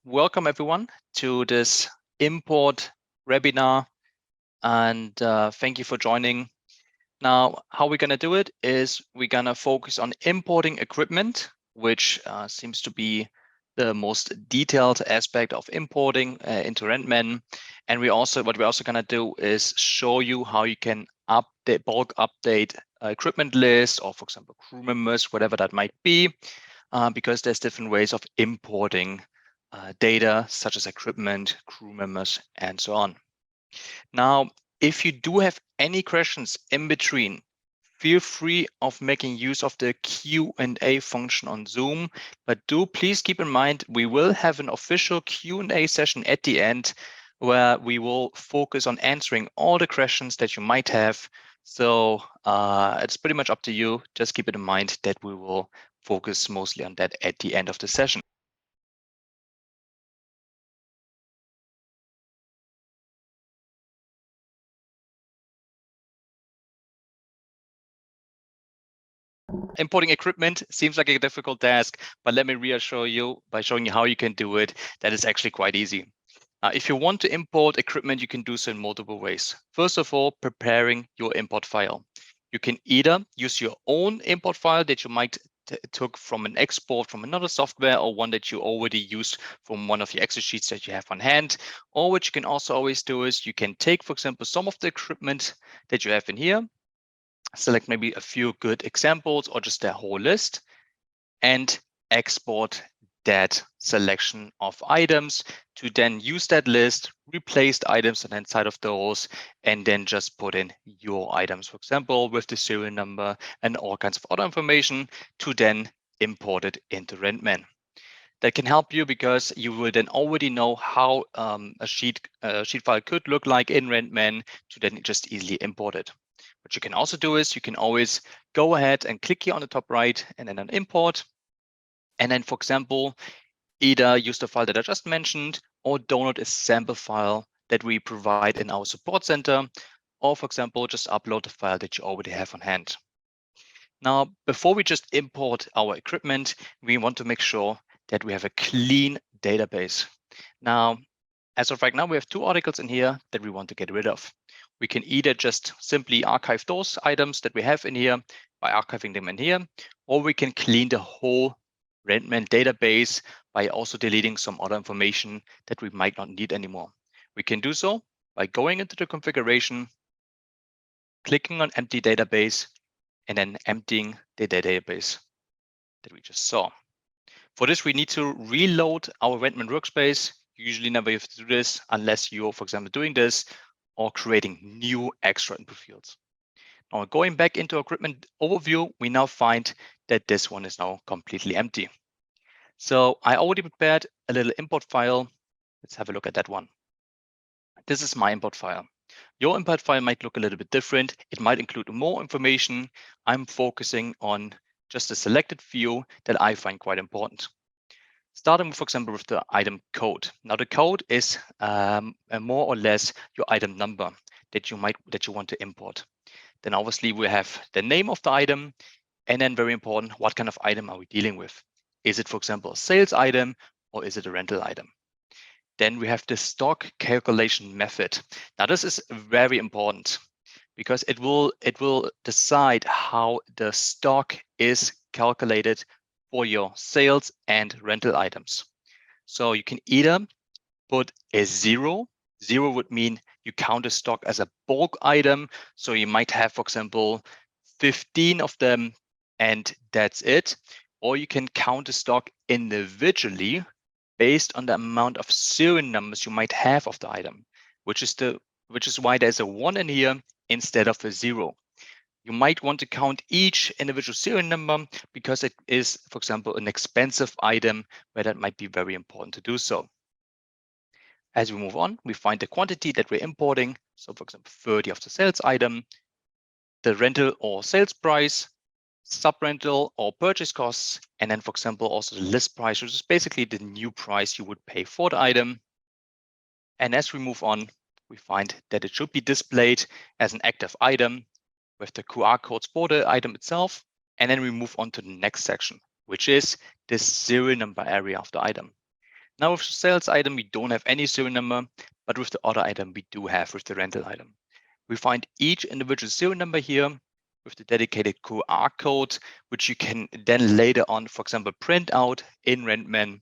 welcome everyone to this import webinar, and thank you for joining. Now, how we're going to do it is we're going to focus on importing equipment, which seems to be the most detailed aspect of importing into Rentman. And what we're also going to do is show you how you can bulk update equipment list, or for example, crew members, whatever that might be, because there's different ways of importing data such as equipment, crew members, and so on. Now, if you do have any questions in between, feel free of making use of the Q&A function on Zoom, but do please keep in mind we will have an official Q&A session at the end where we will focus on answering all the questions that you might have. So it's pretty much up to you. Just keep it in mind that we will focus mostly on that at the end of the session. Importing equipment seems like a difficult task, but let me reassure you by showing you how you can do it, that is actually quite easy. If you want to import equipment, you can do so in multiple ways. First of all, preparing your import file. You can either use your own import file that you might took from an export from another software, or one that you already used from one of your Excel sheets that you have on hand. Or what you can also always do is you can take, for example, some of the equipment that you have in here, select maybe a few good examples or just their whole list, and export that selection of items to then use that list, replace the items on the inside of those, and then just put in your items, for example, with the serial number and all kinds of other information to then import it into Rentman. That can help you because you will then already know how a sheet file could look like in Rentman to then just easily import it. What you can also do is you can always go ahead and click here on the top right and then on import. And then, for example, either use the file that I just mentioned or download a sample file that we provide in our support center. Or, for example, just upload the file that you already have on hand. Now, before we just import our equipment, we want to make sure that we have a clean database. Now, as of right now, we have two articles in here that we want to get rid of. We can either just simply archive those items that we have in here by archiving them in here, or we can clean the whole Rentman database by also deleting some other information that we might not need anymore. We can do so by going into the configuration, clicking on empty database, and then emptying the database that we just saw. For this, we need to reload our Rentman workspace. You usually never have to do this unless you're, for example, doing this or creating new extra input fields. Now, going back into equipment overview, we now find that this one is now completely empty. So I already prepared a little import file. Let's have a look at that one. This is my import file. Your import file might look a little bit different. It might include more information. I'm focusing on just a selected few that I find quite important. Starting, for example, with the item code. Now, the code is more or less your item number that you want to import. Then obviously we have the name of the item, and then very important, what kind of item are we dealing with? Is it, for example, a sales item or is it a rental item? Then we have the stock calculation method. Now, this is very important because it will decide how the stock is calculated for your sales and rental items. So you can either put a 0. 0 would mean you count the stock as a bulk item. So you might have, for example, 15 of them and that's it. Or you can count the stock individually based on the amount of serial numbers you might have of the item, which is why there's a 1 in here instead of a 0. You might want to count each individual serial number because it is, for example, an expensive item where that might be very important to do so. As we move on, we find the quantity that we're importing. So, for example, 30 of the sales item, the rental or sales price, sub-rental or purchase costs, and then, for example, also the list price, which is basically the new price you would pay for the item. And as we move on, we find that it should be displayed as an active item with the QR codes for the item itself. And then we move on to the next section, which is the serial number area of the item. Now with the sales item, we don't have any serial number, but with the order item, we do have with the rental item. We find each individual serial number here with the dedicated QR code, which you can then later on, for example, print out in Rentman.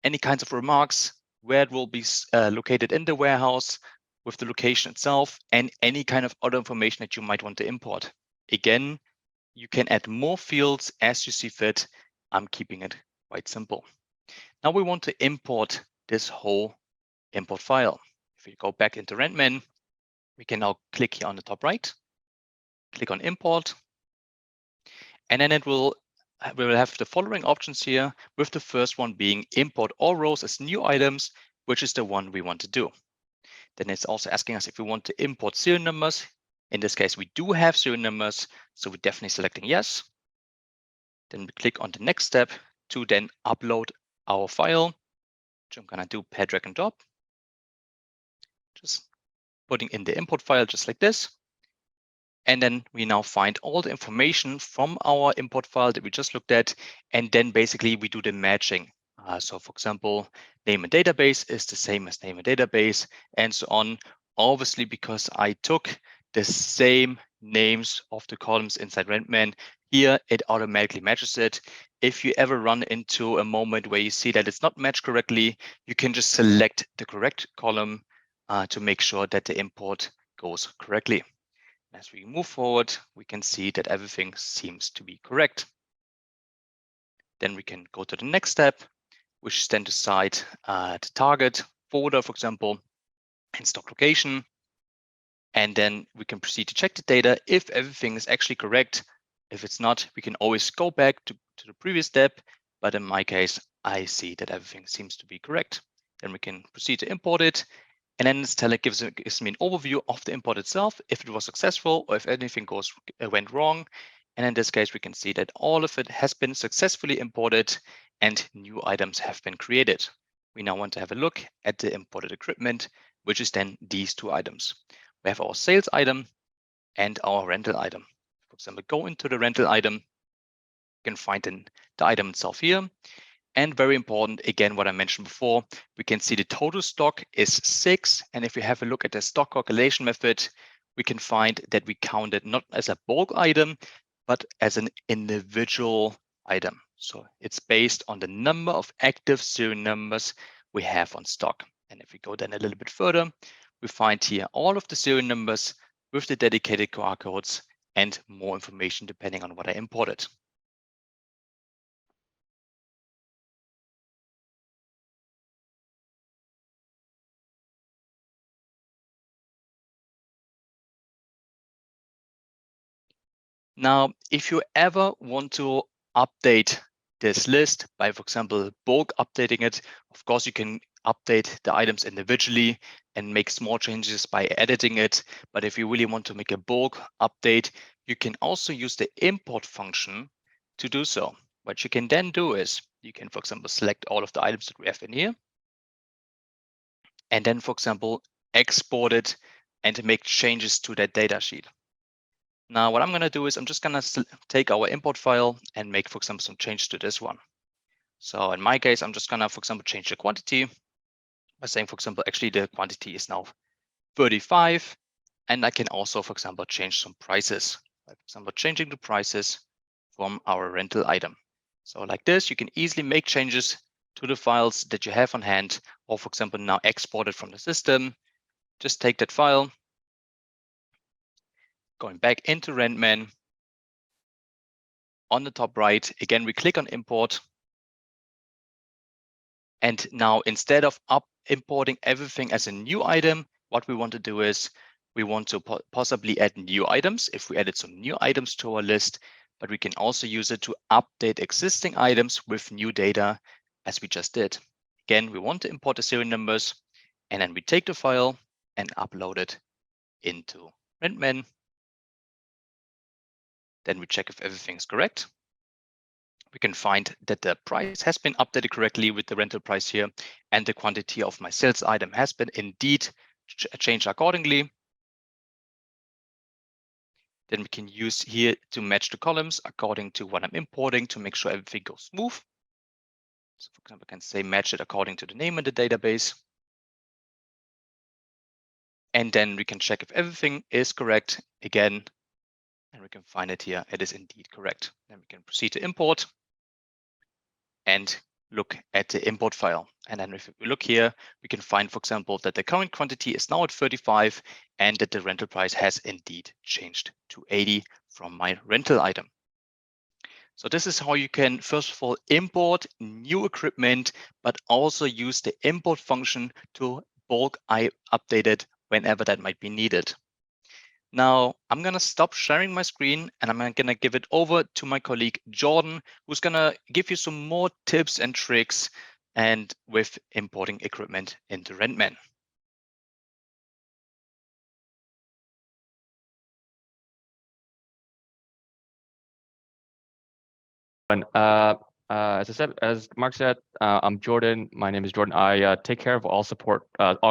Any kinds of remarks, where it will be located in the warehouse, with the location itself, and any kind of other information that you might want to import. Again, you can add more fields as you see fit. I'm keeping it quite simple. Now we want to import this whole import file. If we go back into Rentman, we can now click here on the top right, click on import, and then we will have the following options here, with the first one being import all rows as new items, which is the one we want to do. Then it's also asking us if we want to import serial numbers. In this case, we do have serial numbers, so we're definitely selecting yes. Then we click on the next step to then upload our file, which I'm gonna do per drag and drop. Just putting in the import file just like this. And then we now find all the information from our import file that we just looked at. And then basically we do the matching. So for example, name and database is the same as name and database and so on. Obviously, because I took the same names of the columns inside Rentman, here it automatically matches it. If you ever run into a moment where you see that it's not matched correctly, you can just select the correct column to make sure that the import goes correctly. As we move forward, we can see that everything seems to be correct. Then we can go to the next step, which is then decide the target folder, for example, and stock location. And then we can proceed to check the data if everything is actually correct. If it's not, we can always go back to the previous step. But in my case, I see that everything seems to be correct. Then we can proceed to import it. And then this gives me an overview of the import itself, if it was successful or if anything went wrong. And in this case, we can see that all of it has been successfully imported and new items have been created. We now want to have a look at the imported equipment, which is then these two items. We have our sales item and our rental item. For example, go into the rental item, you can find the item itself here. And very important, again, what I mentioned before, we can see the total stock is 6. And if we have a look at the stock calculation method, we can find that we count it not as a bulk item, but as an individual item. So it's based on the number of active serial numbers we have on stock. And if we go then a little bit further, we find here all of the serial numbers with the dedicated QR codes and more information depending on what I imported. Now, if you ever want to update this list by, for example, bulk updating it, of course, you can update the items individually and make small changes by editing it. But if you really want to make a bulk update, you can also use the import function to do so. What you can then do is you can, for example, select all of the items that we have in here. And then, for example, export it and make changes to that data sheet. Now, what I'm going to do is I'm just going to take our import file and make, for example, some change to this one. So in my case, I'm just going to, for example, change the quantity by saying, for example, actually the quantity is now 35. And I can also, for example, change some prices. By, for example, changing the prices from our rental item. So like this, you can easily make changes to the files that you have on hand, or for example, now export it from the system. Just take that file, going back into Rentman. On the top right, again, we click on import. And now instead of importing everything as a new item, what we want to do is we want to possibly add new items if we added some new items to our list, but we can also use it to update existing items with new data as we just did. Again, we want to import the serial numbers and then we take the file and upload it into Rentman. Then we check if everything is correct. We can find that the price has been updated correctly with the rental price here, and the quantity of my sales item has been indeed changed accordingly. Then we can use here to match the columns according to what I'm importing to make sure everything goes smooth. So for example, I can say match it according to the name in the database. And then we can check if everything is correct again, and we can find it here. It is indeed correct. Then we can proceed to import and look at the import file. And then if we look here, we can find, for example, that the current quantity is now at 35 and that the rental price has indeed changed to 80 from my rental item. So this is how you can, first of all, import new equipment, but also use the import function to bulk update it whenever that might be needed. Now, I'm going to stop sharing my screen and I'm going to give it over to my colleague, Jordan, who's going to give you some more tips and tricks and with importing equipment into Rentman. As Mark said, I'm Jordan. My name is Jordan. I take care of all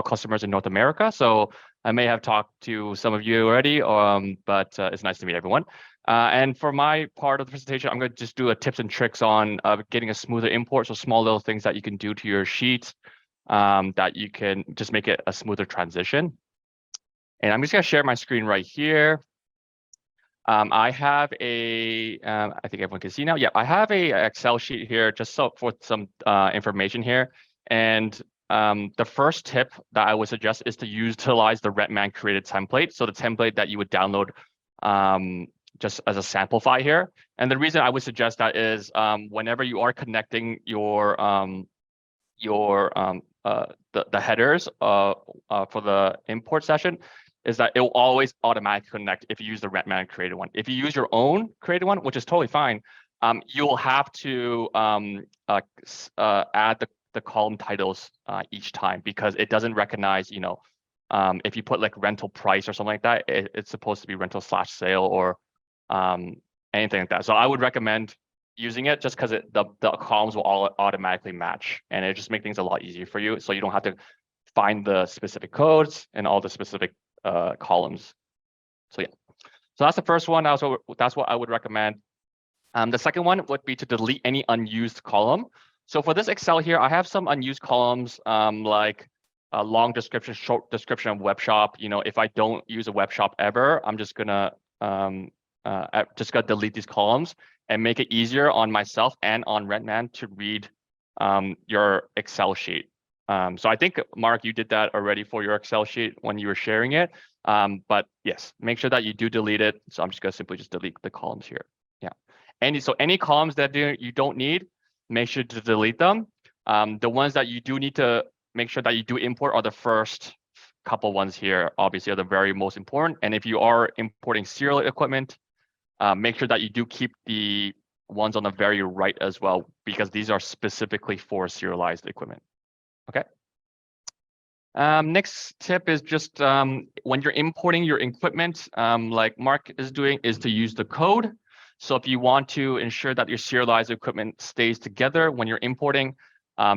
customers in North America. So I may have talked to some of you already, but it's nice to meet everyone. And for my part of the presentation, I'm going to just do a tips and tricks on getting a smoother import. So small little things that you can do to your sheet that you can just make it a smoother transition. And I'm just going to share my screen right here. I have I think everyone can see now. Yeah, I have a Excel sheet here just for some information here. And the first tip that I would suggest is to utilize the Rentman created template. So the template that you would download just as a sample file here. And the reason I would suggest that is whenever you are connecting the headers for the import session, is that it will always automatically connect if you use the Rentman created one. If you use your own created one, which is totally fine, you will have to add the column titles each time because it doesn't recognize, if you put like rental price or something like that, it's supposed to be rental / sale or anything like that. So I would recommend using it just because the columns will all automatically match, and it just makes things a lot easier for you. So you don't have to find the specific codes and all the specific columns. So yeah, so that's the first one. Also, that's what I would recommend. The second one would be to delete any unused column. So for this Excel here, I have some unused columns like a long description, short description of web shop. If I don't use a web shop ever, I'm just gonna delete these columns and make it easier on myself and on Rentman to read your Excel sheet. So I think, Mark, you did that already for your Excel sheet when you were sharing it. But yes, make sure that you do delete it. So I'm just going to simply just delete the columns here. Yeah. So any columns that you don't need, make sure to delete them. The ones that you do need to make sure that you do import are the first couple ones here, obviously are the very most important. And if you are importing serial equipment, make sure that you do keep the ones on the very right as well, because these are specifically for serialized equipment. Okay. Next tip is just when you're importing your equipment, like Mark is doing, is to use the code. So if you want to ensure that your serialized equipment stays together when you're importing,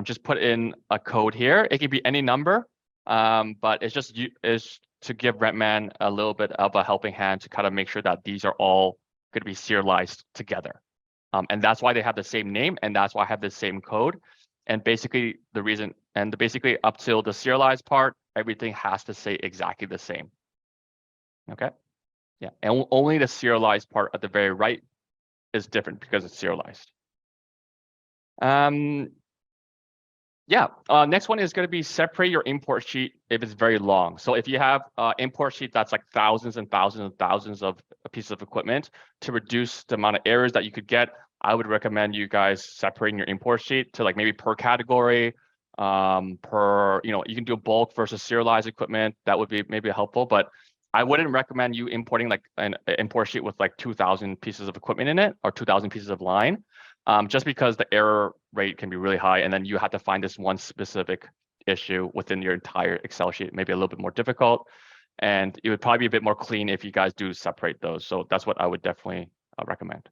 just put in a code here. It can be any number, but it's just to give Rentman a little bit of a helping hand to kind of make sure that these are all going to be serialized together. And that's why they have the same name, and that's why I have the same code. And basically basically up till the serialized part, everything has to say exactly the same. Okay. Yeah. And only the serialized part at the very right is different because it's serialized. Yeah. Next one is going to be separate your import sheet if it's very long. So if you have import sheet that's like thousands and thousands and thousands of pieces of equipment, to reduce the amount of errors that you could get, I would recommend you guys separating your import sheet to like maybe per category, you can do a bulk versus serialized equipment. That would be maybe helpful, but I wouldn't recommend you importing like an import sheet with like 2,000 pieces of equipment in it or 2,000 pieces of line, just because the error rate can be really high. And then you have to find this one specific issue within your entire Excel sheet, maybe a little bit more difficult. And it would probably be a bit more clean if you guys do separate those. So that's what I would definitely recommend.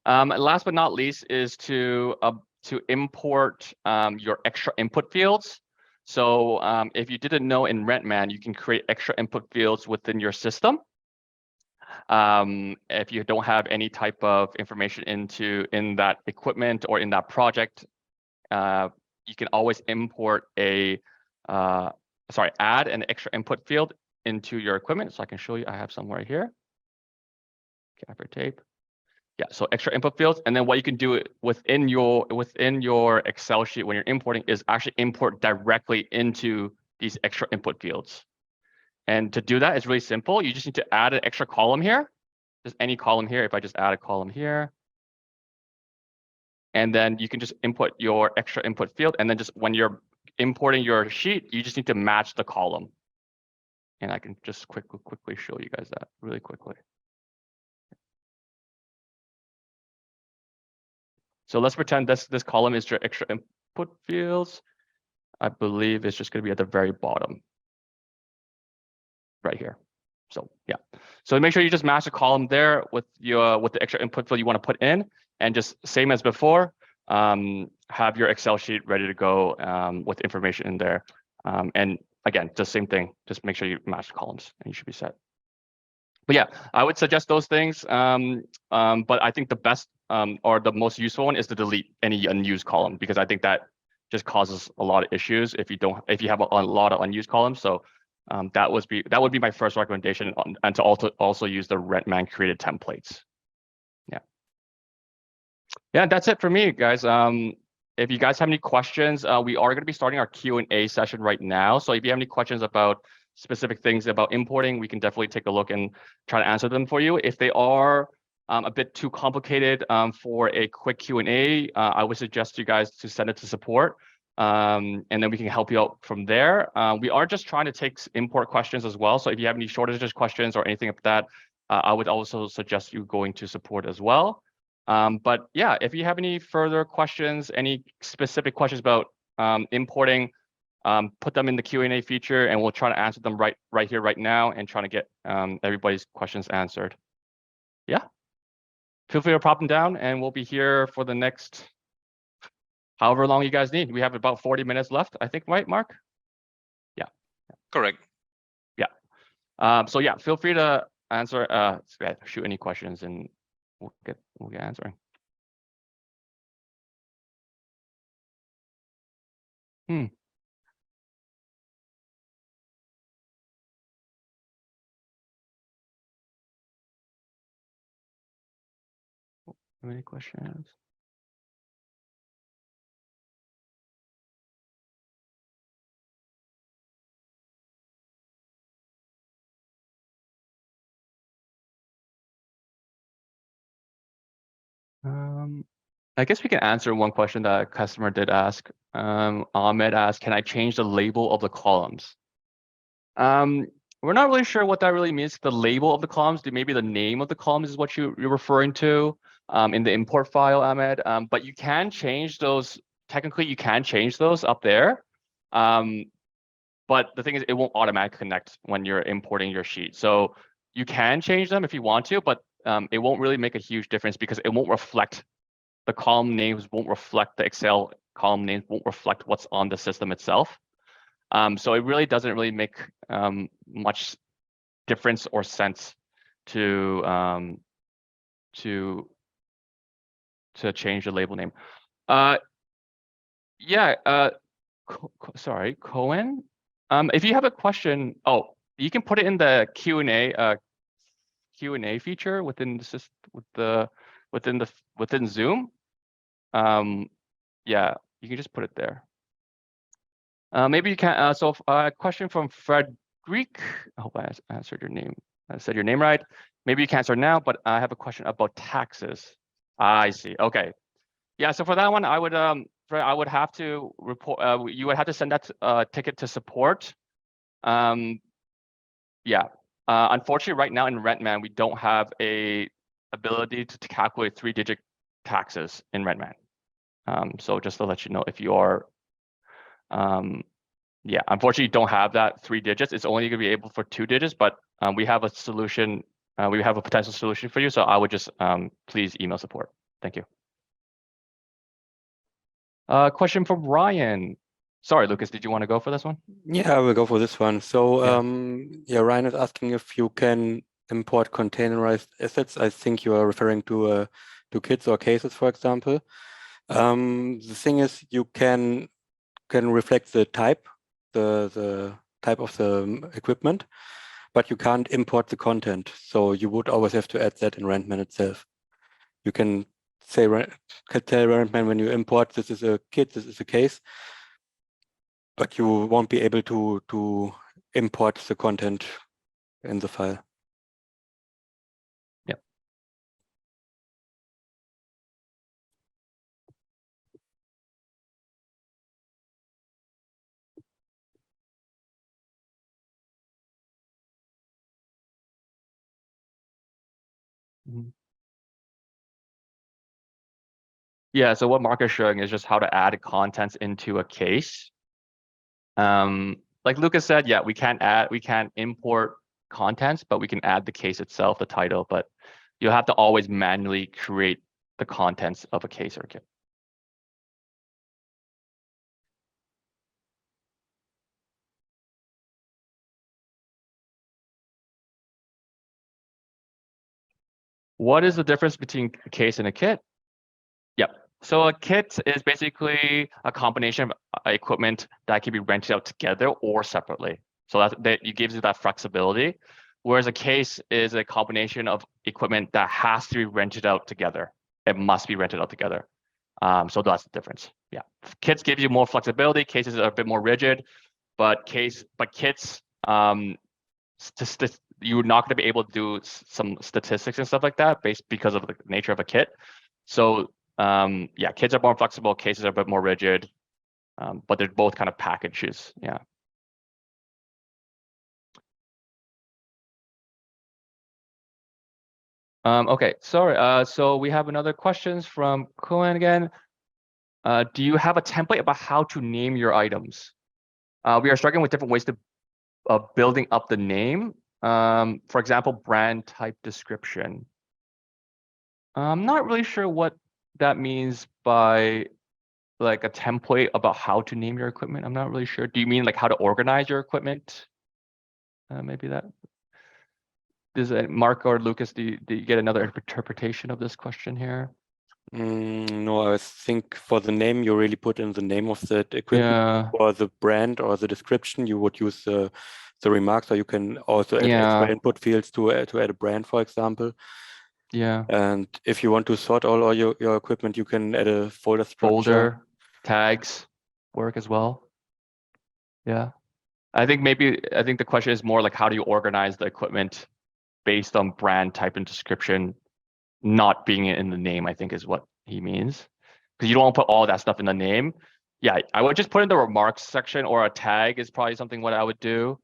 Last but not least is to import your extra input fields. So if you didn't know, in Rentman, you can create extra input fields within your system. If you don't have any type of information in that equipment or in that project, you can always import add an extra input field into your equipment. So I can show you, I have some right here. Capture tape. Yeah, so extra input fields, and then what you can do within your Excel sheet when you're importing is actually import directly into these extra input fields. And to do that is really simple. You just need to add an extra column here, just any column here. If I just add a column here, and then you can just input your extra input field, and then just when you're importing your sheet, you just need to match the column. And I can just quickly show you guys that really quickly. So let's pretend this column is your extra input fields. I believe it's just going to be at the very bottom, right here. So yeah, so make sure you just match the column there with the extra input field you want to put in, and just same as before, have your Excel sheet ready to go with information in there. And again, just same thing. Just make sure you match the columns, and you should be set. But yeah, I would suggest those things. But I think the best or the most useful one is to delete any unused column, because I think that just causes a lot of issues if you have a lot of unused columns. So that would be my first recommendation, and to also use the Rentman created templates. Yeah, that's it for me, guys. If you guys have any questions, we are going to be starting our Q&A session right now. So if you have any questions about specific things about importing, we can definitely take a look and try to answer them for you. If they are a bit too complicated for a quick Q&A, I would suggest you guys to send it to support, and then we can help you out from there. We are just trying to take import questions as well. So if you have any shortages questions or anything like that, I would also suggest you going to support as well. But yeah, if you have any further questions, any specific questions about importing, put them in the Q&A feature, and we'll try to answer them right here, right now, and try to get everybody's questions answered. Yeah, feel free to pop them down, and we'll be here for the next however long you guys need. We have about 40 minutes left, I think, right, Mark? Yeah. Correct. Yeah. So yeah, feel free to answer, shoot any questions, and we'll get answering. Any questions? I guess we can answer one question that a customer did ask. Ahmed asked, can I change the label of the columns? We're not really sure what that really means. The label of the columns, maybe the name of the columns is what you're referring to in the import file, Ahmed. But you can change those. Technically, you can change those up there. But the thing is, it won't automatically connect when you're importing your sheet. So you can change them if you want to, but it won't really make a huge difference, because it won't reflect, the column names won't reflect, the Excel column names won't reflect what's on the system itself. So it really doesn't really make much difference or sense to change the label name. Sorry, Cohen. If you have a question, you can put it in the Q&A feature within the system, within Zoom. Yeah, you can just put it there. Maybe you can. So a question from Frederick. I hope I answered your name. I said your name right. Maybe you can answer now, but I have a question about taxes. I see. Okay. Yeah. So for that one, I would have to report. You would have to send that ticket to support. Yeah. Unfortunately, right now in Rentman, we don't have a ability to calculate 3-digit taxes in Rentman. So just to let you know, if you are, yeah, unfortunately, you don't have that 3 digits. It's only going to be able for 2 digits, but we have a solution. We have a potential solution for you. So I would just please email support. Thank you. Question from Ryan. Sorry, Lucas, did you want to go for this one? Yeah, I will go for this one. So yeah, Ryan is asking if you can import containerized assets. I think you are referring to kits or cases, for example. The thing is, you can reflect the type, the type of the equipment, but you can't import the content. So you would always have to add that in Rentman itself. You can say, tell Rentman when you import, this is a kit, this is a case, but you won't be able to import the content in the file. Yep. Yeah, so what Mark is showing is just how to add contents into a case. Like Lucas said, yeah, we can't import contents, but we can add the case itself, the title, but you'll have to always manually create the contents of a case or kit. What is the difference between a case and a kit? Yep. So a kit is basically a combination of equipment that can be rented out together or separately. So that it gives you that flexibility. Whereas a case is a combination of equipment that has to be rented out together. It must be rented out together. So that's the difference. Yeah. Kits give you more flexibility. Cases are a bit more rigid, but kits, you're not going to be able to do some statistics and stuff like that because of the nature of a kit. So yeah, kits are more flexible, cases are a bit more rigid, but they're both kind of packages. Yeah. Okay, sorry. So we have another questions from Cohen again. Do you have a template about how to name your items? We are struggling with different ways of building up the name. For example, brand type description. I'm not really sure what that means by like a template about how to name your equipment. I'm not really sure. Do you mean like how to organize your equipment? Maybe that. Does Mark or Lucas, do you get another interpretation of this question here? No, I think for the name, you really put in the name of the equipment. Yeah. For the brand or the description, you would use the remarks, or you can also add extra input fields to add a brand, for example. Yeah. And if you want to sort all your equipment, you can add a folder structure. Folder tags work as well. Yeah. I think the question is more like how do you organize the equipment based on brand type and description, not being in the name, I think is what he means. Because you don't want to put all that stuff in the name. Yeah, I would just put in the remarks section, or a tag is probably something what I would do.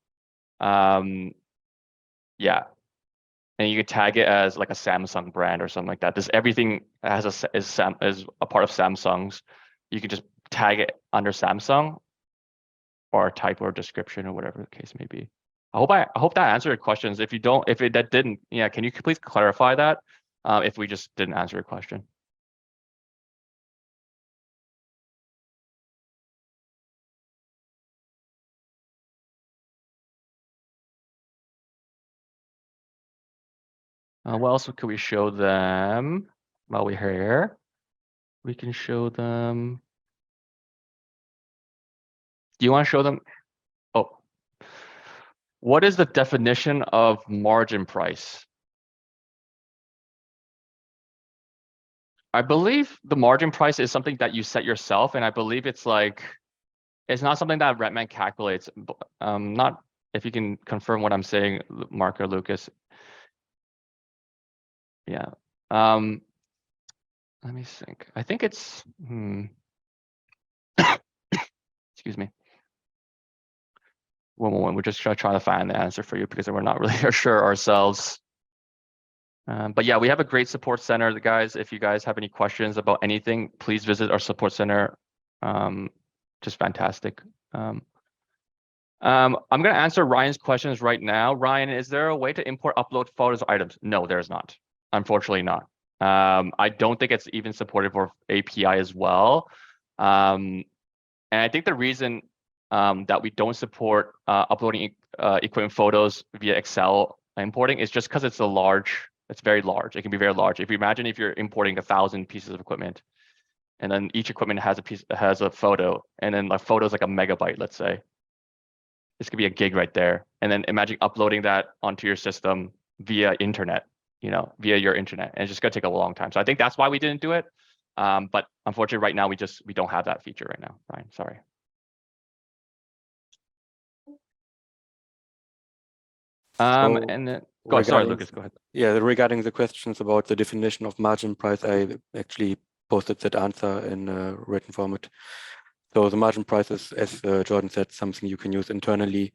Yeah. And you could tag it as like a Samsung brand or something like that. This everything is a part of Samsung's. You could just tag it under Samsung, or a type or description or whatever the case may be. I hope that answered your questions. If that didn't, yeah, can you please clarify that? If we just didn't answer your question. What else could we show them while we're here? We can show them. Do you want to show them? Oh, what is the definition of margin price? I believe the margin price is something that you set yourself, and I believe it's not something that Rentman calculates. Not if you can confirm what I'm saying, Mark or Lucas. Yeah. Let me think. I think it's. Excuse me. One moment. We're just trying to find the answer for you because we're not really sure ourselves. But yeah, we have a great support center, guys. If you guys have any questions about anything, please visit our support center. Just fantastic. I'm going to answer Ryan's questions right now. Ryan, is there a way to import, upload photos or items? No, there's not. Unfortunately not. I don't think it's even supported for API as well. And I think the reason that we don't support uploading equipment photos via Excel importing is just because it's very large. It can be very large. If you imagine if you're importing 1,000 pieces of equipment, and then each equipment has a photo, and then like photo is like a megabyte, let's say. This could be a gig right there. And then imagine uploading that onto your system via internet, via your internet. And it's just gonna take a long time. So I think that's why we didn't do it. But unfortunately right now we don't have that feature right now, Ryan, sorry. And then sorry, Lucas, go ahead. Yeah, regarding the questions about the definition of margin price, I actually posted that answer in a written format. So the margin price is, as Jordan said, something you can use internally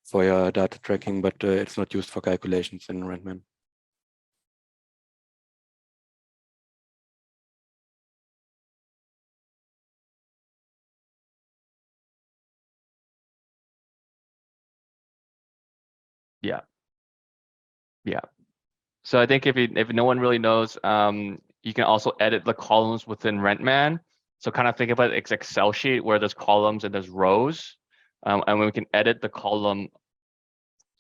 for your data tracking, but it's not used for calculations in Rentman. Yeah. So I think if no one really knows, you can also edit the columns within Rentman. So kind of think of it as Excel sheet where there's columns and there's rows, and we can edit the column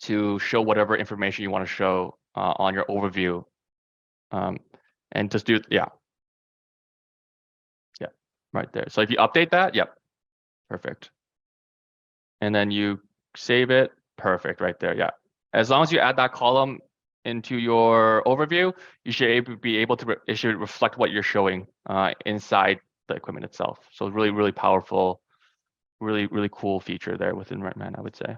to show whatever information you want to show on your overview, and just do right there. So if you update that, perfect, and then you save it, perfect, right there, As long as you add that column into your overview, you should be able to it should reflect what you're showing inside the equipment itself. So really, really powerful, really, really cool feature there within Rentman, I would say.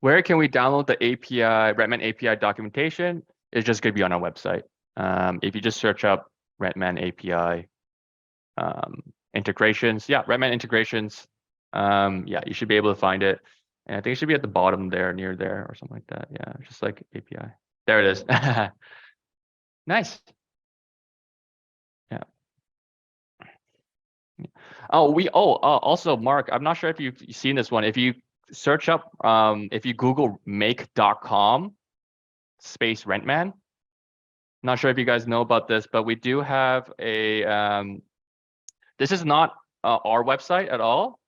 Where can we download the API, Rentman API documentation? It's just going to be on our website. If you just search up Rentman API integrations, Rentman integrations, you should be able to find it. And I think it should be at the bottom there, near there, or something like that. Yeah, just like API. There it is. Nice. Yeah. Also, Mark, I'm not sure if you've seen this one. If you search up, if you Google make.com space Rentman, not sure if you guys know about this, but we do have a, this is not our website at all.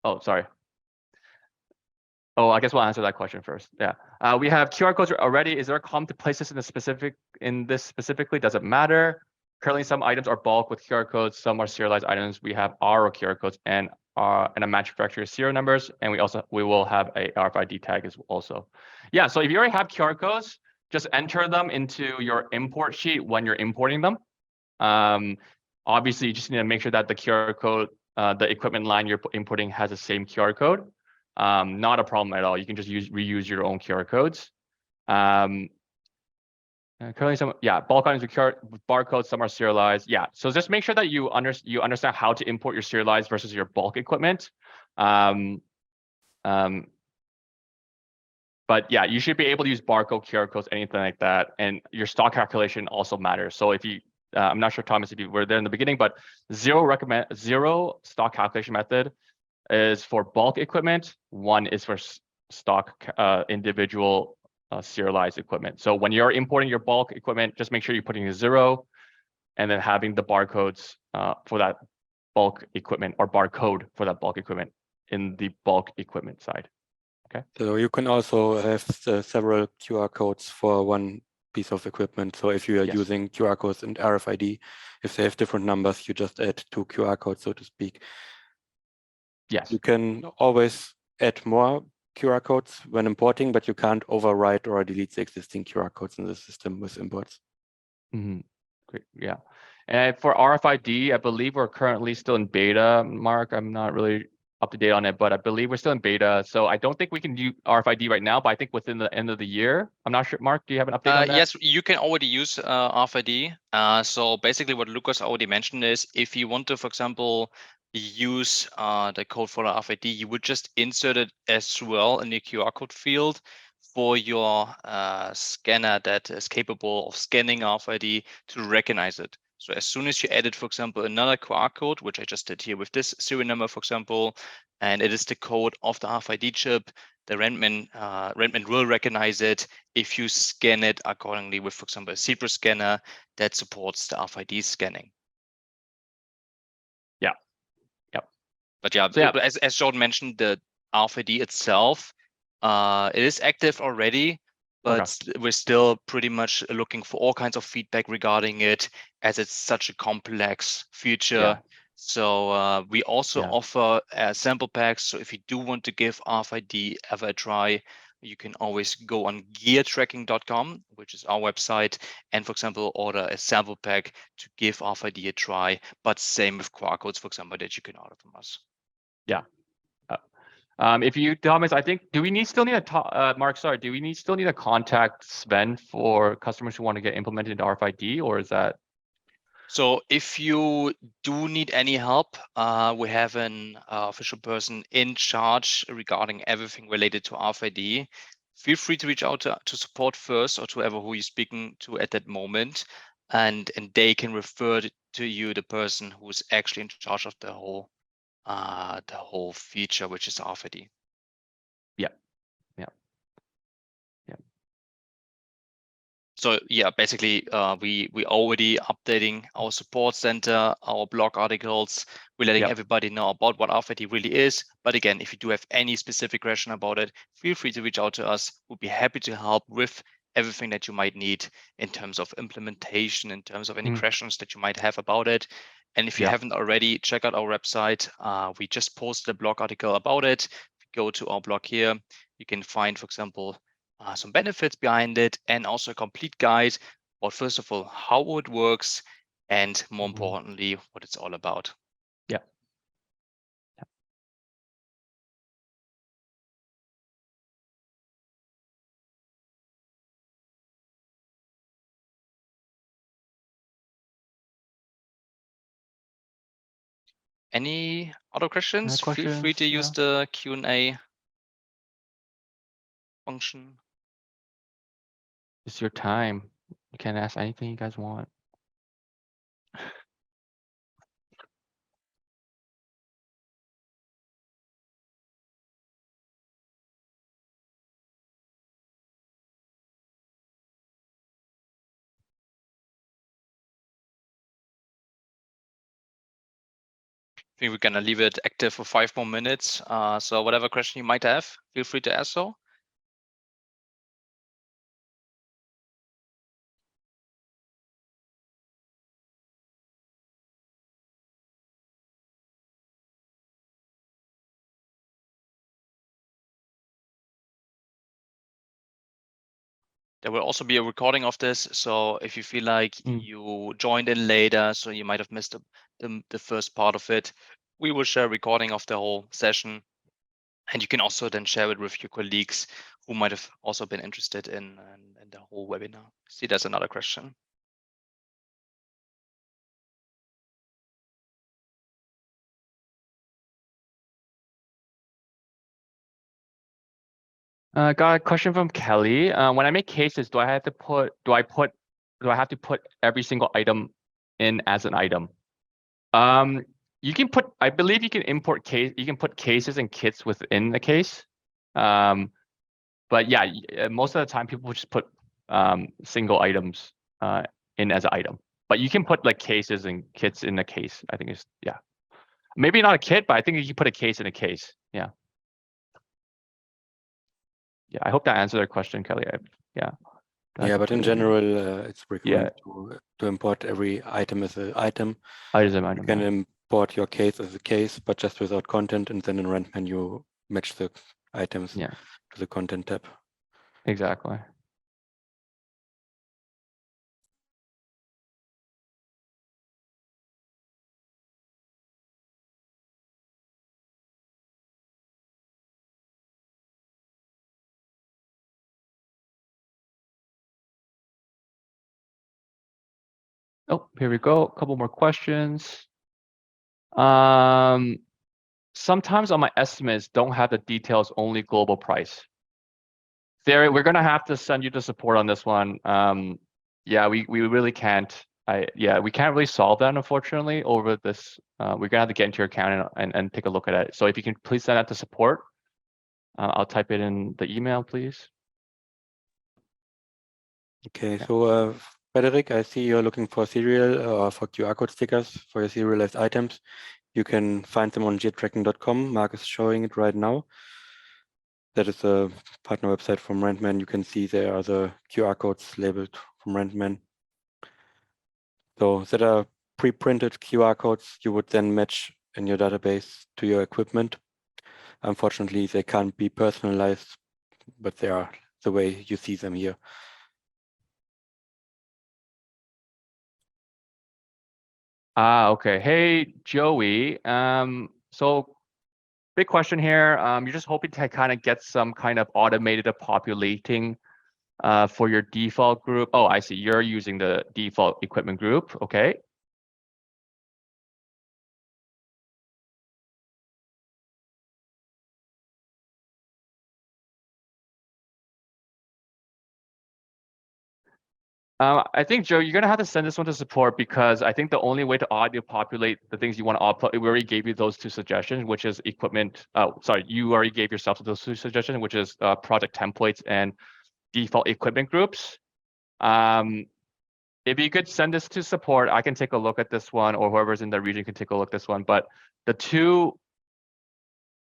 Oh, sorry. Oh, I guess we'll answer that question first. Yeah, we have QR codes already. Is there a column to place this in this specifically? Does it matter? Currently, some items are bulk with QR codes. Some are serialized items. We have our QR codes and a manufacturer serial numbers, and we will have a RFID tag as also. Yeah, so if you already have QR codes, just enter them into your import sheet when you're importing them. Obviously, you just need to make sure that the QR code, the equipment line you're importing has the same QR code. Not a problem at all. You can just reuse your own QR codes. Currently some, bulk items with barcodes, some are serialized. Yeah, so just make sure that you understand how to import your serialized versus your bulk equipment. But yeah, you should be able to use barcode, QR codes, anything like that. And your stock calculation also matters. So if you, I'm not sure, Thomas, if you were there in the beginning, but zero stock calculation method is for bulk equipment. One is for stock individual serialized equipment. So when you're importing your bulk equipment, just make sure you're putting a 0 and then having the barcodes for that bulk equipment or barcode for that bulk equipment in the bulk equipment side. Okay. So you can also have several QR codes for one piece of equipment. So if you are using QR codes and RFID, if they have different numbers, you just add 2 QR codes, so to speak. Yes. You can always add more QR codes when importing, but you can't overwrite or delete the existing QR codes in the system with imports. Great. Yeah. And for RFID, I believe we're currently still in beta, Mark. I'm not really up to date on it, but I believe we're still in beta. So I don't think we can do RFID right now, but I think within the end of the year. I'm not sure. Mark, do you have an update on that? Yes, you can already use RFID. So basically what Lucas already mentioned is if you want to, for example, use the code for RFID, you would just insert it as well in the QR code field for your scanner that is capable of scanning RFID to recognize it. So as soon as you added, for example, another QR code, which I just did here with this serial number, for example, and it is the code of the RFID chip, the Rentman will recognize it if you scan it accordingly with, for example, a Zebra scanner that supports the RFID scanning. Yeah. Yep. But yeah, So, yeah. as Jordan mentioned, the RFID itself, it is active already, but we're still pretty much looking for all kinds of feedback regarding it, as it's such a complex feature. Yeah. So we also offer sample packs. So if you do want to give RFID ever a try, you can always go on geartracking.com, which is our website, and for example, order a sample pack to give RFID a try. But same with QR codes, for example, that you can order from us. Yeah. If you, Thomas, I think, do we still need a Mark? Sorry, do we still need a contact Sven for customers who want to get implemented into RFID, or is that? So if you do need any help, we have an official person in charge regarding everything related to RFID. Feel free to reach out to support first or to whoever who you're speaking to at that moment, and they can refer to you the person who's actually in charge of the whole feature, which is RFID. Yeah. Yeah. Yeah. So yeah, basically, we already updating our support center, our blog articles. We're letting everybody know about what RFID really is. But again, if you do have any specific question about it, feel free to reach out to us. We'll be happy to help with everything that you might need in terms of implementation, in terms of any questions that you might have about it. And if you haven't already, check out our website. We just posted a blog article about it. If you go to our blog here, you can find, for example, some benefits behind it, and also a complete guide about, first of all, how it works, and more importantly, what it's all about. Yeah. Any other questions? Feel free to use the Q&A function. It's your time. You can ask anything you guys want. I think we're gonna leave it active for 5 more minutes. So whatever question you might have, feel free to ask so. There will also be a recording of this, so if you feel like you joined in later, so you might have missed the first part of it, we will share a recording of the whole session, and you can also then share it with your colleagues who might have also been interested in the whole webinar. See, there's another question. Got a question from Kelly. When I make cases, do I have to put every single item in as an item? You can put, I believe you can import you can put cases and kits within the case. But yeah, most of the time people just put single items in as an item. But you can put like cases and kits in a case. I think it's, yeah. Maybe not a kit, but I think you can put a case in a case. Yeah. Yeah, I hope that answered their question, Kelly. Yeah. Yeah, but in general, it's recommended to import every item as an item. You can import your case as a case, but just without content, and then in Rentman you match the items to the content tab. Exactly. Oh, here we go. A couple more questions. Sometimes on my estimates don't have the details, only global price. There, we're gonna have to send you the support on this one. Yeah, we really can't. We can't really solve that, unfortunately, over this. We're gonna have to get into your account and take a look at it. So if you can please send that to support, I'll type it in the email, please. Okay, so Frederick, I see you're looking for serial or for QR code stickers for your serialized items. You can find them on geotracking.com. Mark is showing it right now. That is a partner website from Rentman. You can see there are the QR codes labeled from Rentman. So that are pre-printed QR codes you would then match in your database to your equipment. Unfortunately, they can't be personalized, but they are the way you see them here. Okay. Hey, Joey. So big question here. You're just hoping to kind of get some kind of automated populating for your default group. Oh, I see. You're using the default equipment group. Okay. I think, Joe, you're gonna have to send this one to support because I think the only way to audio populate the things you want to upload, we already gave you those two suggestions, which is equipment. Sorry, you already gave yourself those two suggestions, which is project templates and default equipment groups. If you could send this to support, I can take a look at this one, or whoever's in the region can take a look at this one. But the two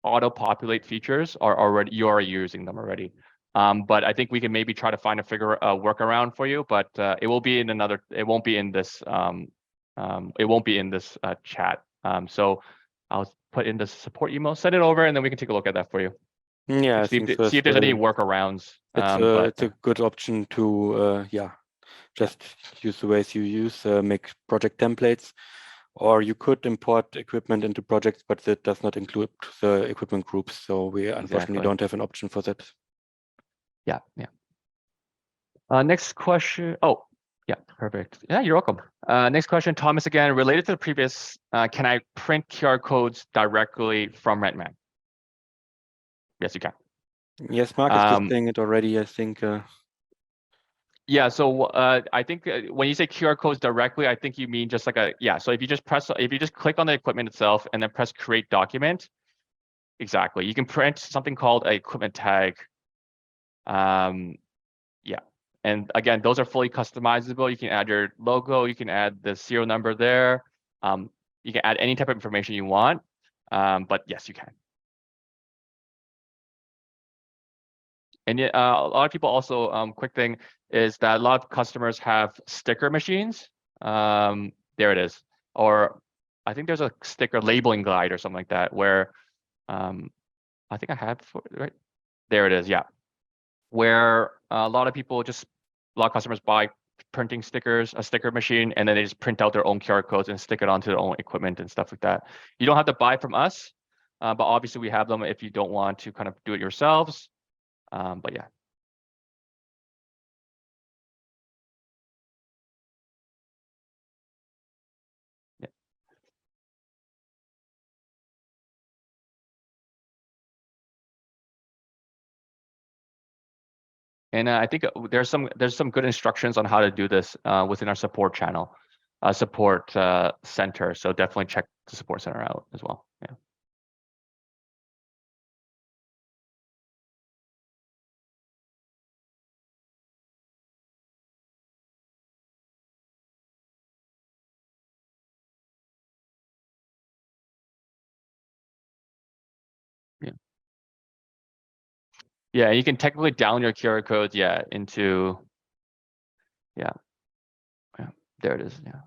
auto populate features are already, you're already using them already. But I think we can maybe try to find a workaround for you, but it will be in another, it won't be in this, chat. So I'll put in the support email, send it over, and then we can take a look at that for you. Yeah, I See think see if there's any workarounds. it's a good option to just use the ways you use, make project templates, or you could import equipment into projects, but that does not include the equipment groups. So we unfortunately don't have an option for that. Yeah. Next question. Oh, yeah, perfect. Yeah, you're welcome. Next question, Thomas again, related to the previous, can I print QR codes directly from Rentman? Yes, you can. Yes, Mark is displaying it already, I think. Yeah, so I think when you say QR codes directly, I think you mean just like so if you just click on the equipment itself and then press create document, exactly. You can print something called a equipment tag. Yeah, and again, those are fully customizable. You can add your logo, you can add the serial number there. You can add any type of information you want, but yes, you can. And a lot of people also, quick thing is that a lot of customers have sticker machines. There it is. Or I think there's a sticker labeling guide or something like that where I think I have, right? There it is, yeah. Where a lot of customers buy printing stickers, a sticker machine, and then they just print out their own QR codes and stick it onto their own equipment and stuff like that. You don't have to buy from us, but obviously we have them if you don't want to kind of do it yourselves. But yeah. And I think there's some good instructions on how to do this within our support channel, support center. So definitely check the support center out as well. Yeah. Yeah, you can technically download your QR codes, into, yeah, there it is, yeah.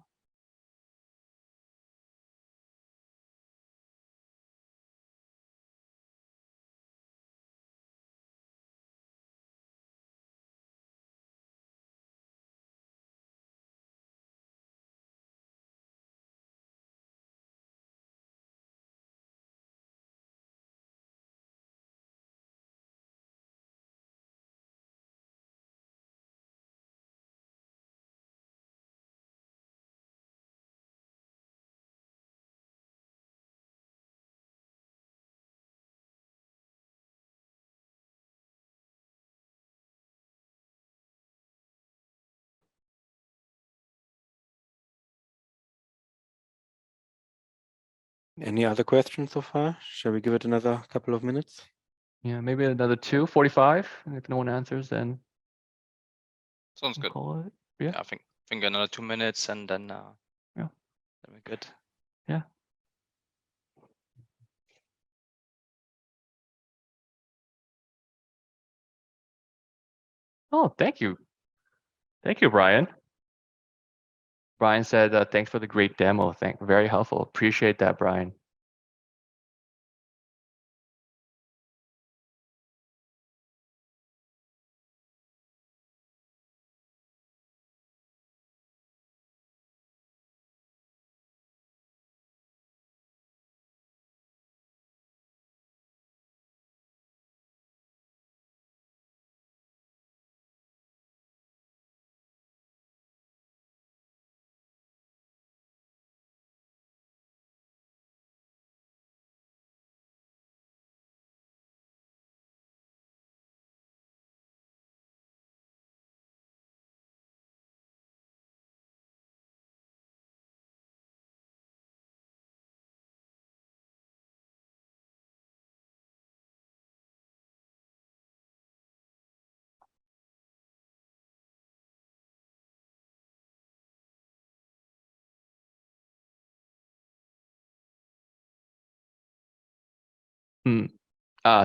Any other questions so far? Shall we give it another couple of minutes? Yeah, maybe another 2:45. If no one answers, then Sounds we'll good. call it. Yeah. I think another 2 minutes and then Yeah. then we're good. Yeah. Oh, thank you. Thank you, Brian. Brian said, thanks for the great demo. Very helpful. Appreciate that, Brian.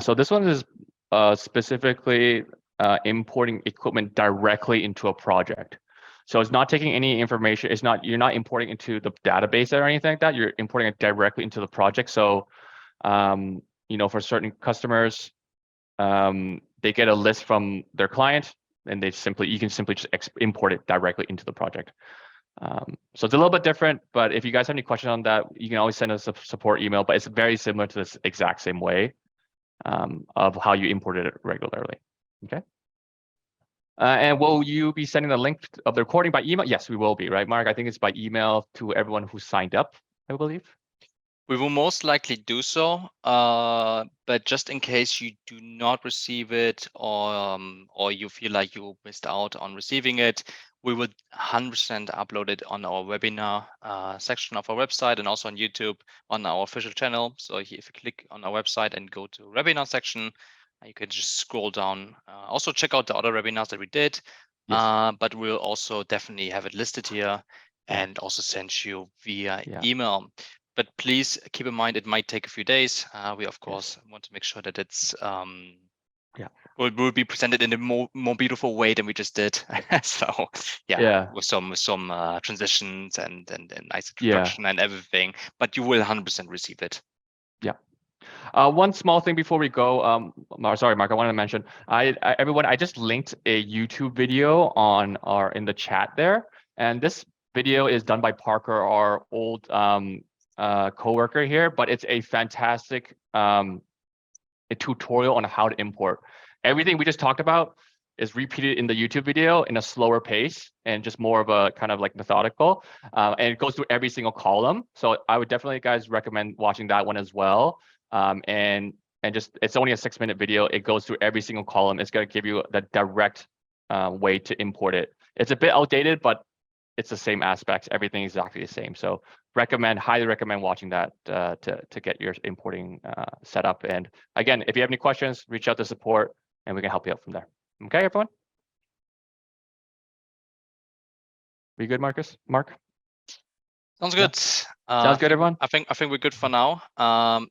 So this one is specifically importing equipment directly into a project. So it's not taking any information. You're not importing into the database or anything like that. You're importing it directly into the project. So, for certain customers, they get a list from their client, and you can simply just import it directly into the project. So it's a little bit different, but if you guys have any questions on that, you can always send us a support email. But it's very similar to this exact same way of how you imported it regularly. Okay. And will you be sending the link of the recording by email? Yes, we will be, right, Mark? I think it's by email to everyone who signed up, I believe. We will most likely do so, but just in case you do not receive it or you feel like you missed out on receiving it, we will 100% upload it on our webinar section of our website and also on YouTube on our official channel. So if you click on our website and go to webinar section, you can just scroll down. Also check out the other webinars that we did, Yes. but we'll also definitely have it listed here and also send you via email. But please keep in mind, it might take a few days. We, of course, want to make sure that it's will be presented in a more beautiful way than we just did. So with some transitions and nice introduction and everything. But you will 100% receive it. Yeah. One small thing before we go. Sorry, Mark. I wanted to mention. Everyone, I just linked a YouTube video in the chat there, and this video is done by Parker, our old coworker here. But it's a fantastic a tutorial on how to import. Everything we just talked about is repeated in the YouTube video in a slower pace and just more of a kind of like methodical. And it goes through every single column. So I would definitely, guys, recommend watching that one as well. And just, it's only a 6-minute video. It goes through every single column. It's going to give you the direct way to import it. It's a bit outdated, but it's the same aspects. Everything is exactly the same. So highly recommend watching that to get your importing set up. And again, if you have any questions, reach out to support and we can help you out from there. Okay, everyone? We good, Mark? Sounds good. Sounds good, everyone. I think we're good for now.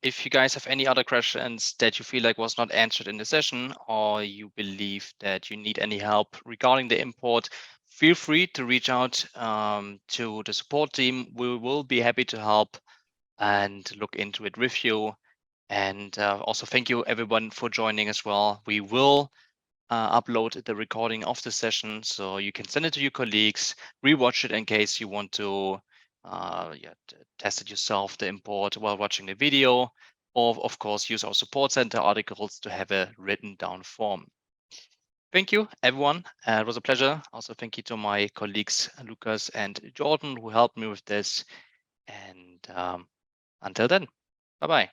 If you guys have any other questions that you feel like was not answered in the session, or you believe that you need any help regarding the import, feel free to reach out to the support team. We will be happy to help and look into it with you. And also thank you everyone for joining as well. We will upload the recording of the session, so you can send it to your colleagues, rewatch it in case you want to test it yourself, the import, while watching the video, or of course use our support center articles to have a written down form. Thank you, everyone. It was a pleasure. Also, thank you to my colleagues, Lucas and Jordan, who helped me with this. And until then, bye-bye.